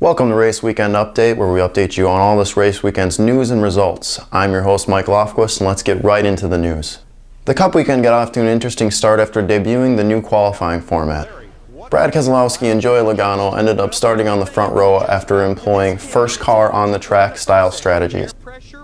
Welcome to Race Weekend Update, where we update you on all this race weekend's news and results. I'm your host, Mike Lofquist, and let's get right into the news. The Cup weekend got off to an interesting start after debuting the new qualifying format. Brad Keselowski and Joey Logano ended up starting on the front row after employing first car on the track style strategies.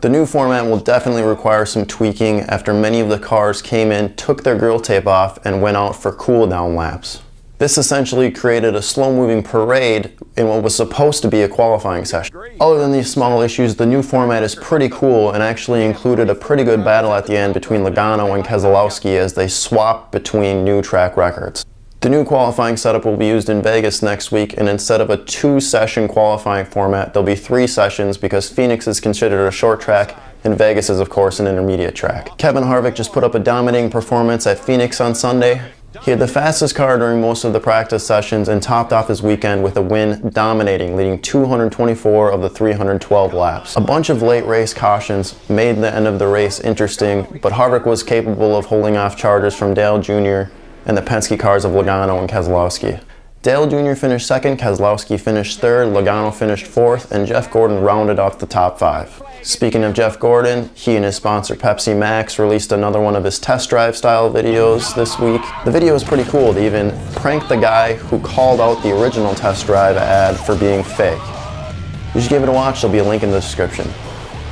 The new format will definitely require some tweaking after many of the cars came in, took their grill tape off, and went out for cool down laps. This essentially created a slow-moving parade in what was supposed to be a qualifying session. Other than these small issues, the new format is pretty cool and actually included a pretty good battle at the end between Logano and Keselowski as they swapped between new track records. The new qualifying setup will be used in Vegas next week, and instead of a 2-session qualifying format, there'll be 3 sessions because Phoenix is considered a short track and Vegas is of course an intermediate track. Kevin Harvick just put up a dominating performance at Phoenix on Sunday. He had the fastest car during most of the practice sessions and topped off his weekend with a win dominating, leading 224 of the 312 laps. A bunch of late race cautions made the end of the race interesting, but Harvick was capable of holding off charges from Dale Jr. and the Penske cars of Logano and Keselowski. Dale Jr. finished second, Keselowski finished third, Logano finished fourth, and Jeff Gordon rounded off the top 5. Speaking of Jeff Gordon, he and his sponsor Pepsi Max released another one of his test drive style videos this week. The video is pretty cool. They even pranked the guy who called out the original test drive ad for being fake. You should give it a watch, there'll be a link in the description.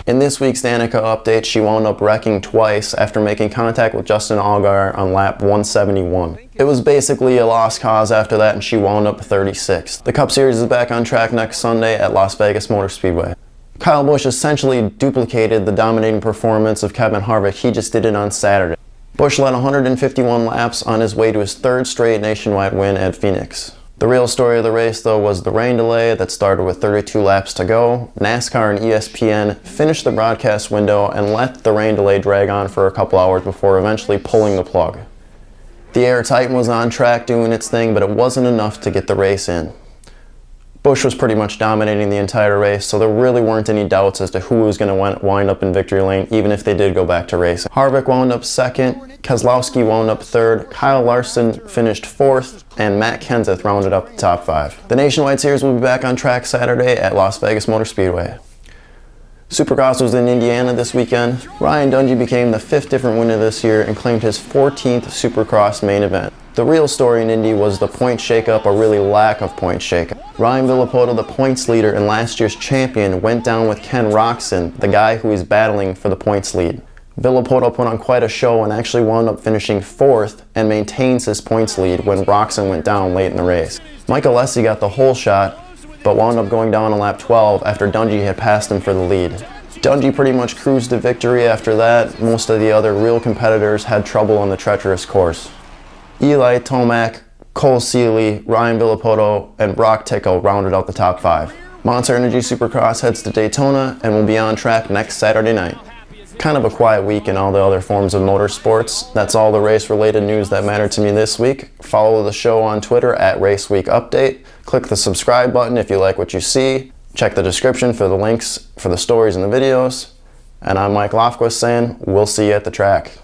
In this week's Danica update, she wound up wrecking twice after making contact with Justin Allgaier on lap 171. It was basically a lost cause after that and she wound up 36th. The Cup Series is back on track next Sunday at Las Vegas Motor Speedway. Kyle Busch essentially duplicated the dominating performance of Kevin Harvick. He just did it on Saturday. Busch led 151 laps on his way to his 3rd straight nationwide win at Phoenix. The real story of the race, though, was the rain delay that started with 32 laps to go. NASCAR and ESPN finished the broadcast window and let the rain delay drag on for a couple hours before eventually pulling the plug. The Air Titan was on track doing its thing, but it wasn't enough to get the race in. Busch was pretty much dominating the entire race, so there really weren't any doubts as to who was going to wind up in victory lane, even if they did go back to racing. Harvick wound up 2nd, Keselowski wound up 3rd, Kyle Larson finished 4th, and Matt Kenseth rounded up the top 5. The Nationwide Series will be back on track Saturday at Las Vegas Motor Speedway. Supercross was in Indiana this weekend. Ryan Dungey became the 5th different winner this year and claimed his 14th Supercross main event. The real story in Indy was the point shakeup, or really lack of point shakeup. Ryan Villopoto, the points leader and last year's champion, went down with Ken Roczen, the guy who is battling for the points lead. Villopoto put on quite a show and actually wound up finishing 4th and maintains his points lead when Roczen went down late in the race. Michael Alessi got the whole shot, but wound up going down on lap 12 after Dungey had passed him for the lead. Dungey pretty much cruised to victory after that. Most of the other real competitors had trouble on the treacherous course. Eli Tomac, Cole Seeley, Ryan Villopoto, and Brock Tickle rounded out the top 5. Monster Energy Supercross heads to Daytona and will be on track next Saturday night. Kind of a quiet week in all the other forms of motorsports. That's all the race-related news that mattered to me this week. Follow the show on Twitter at RaceWeekUpdate. Click the subscribe button if you like what you see. Check the description for the links for the stories and the videos. And I'm Mike Lofquist saying, we'll see you at the track.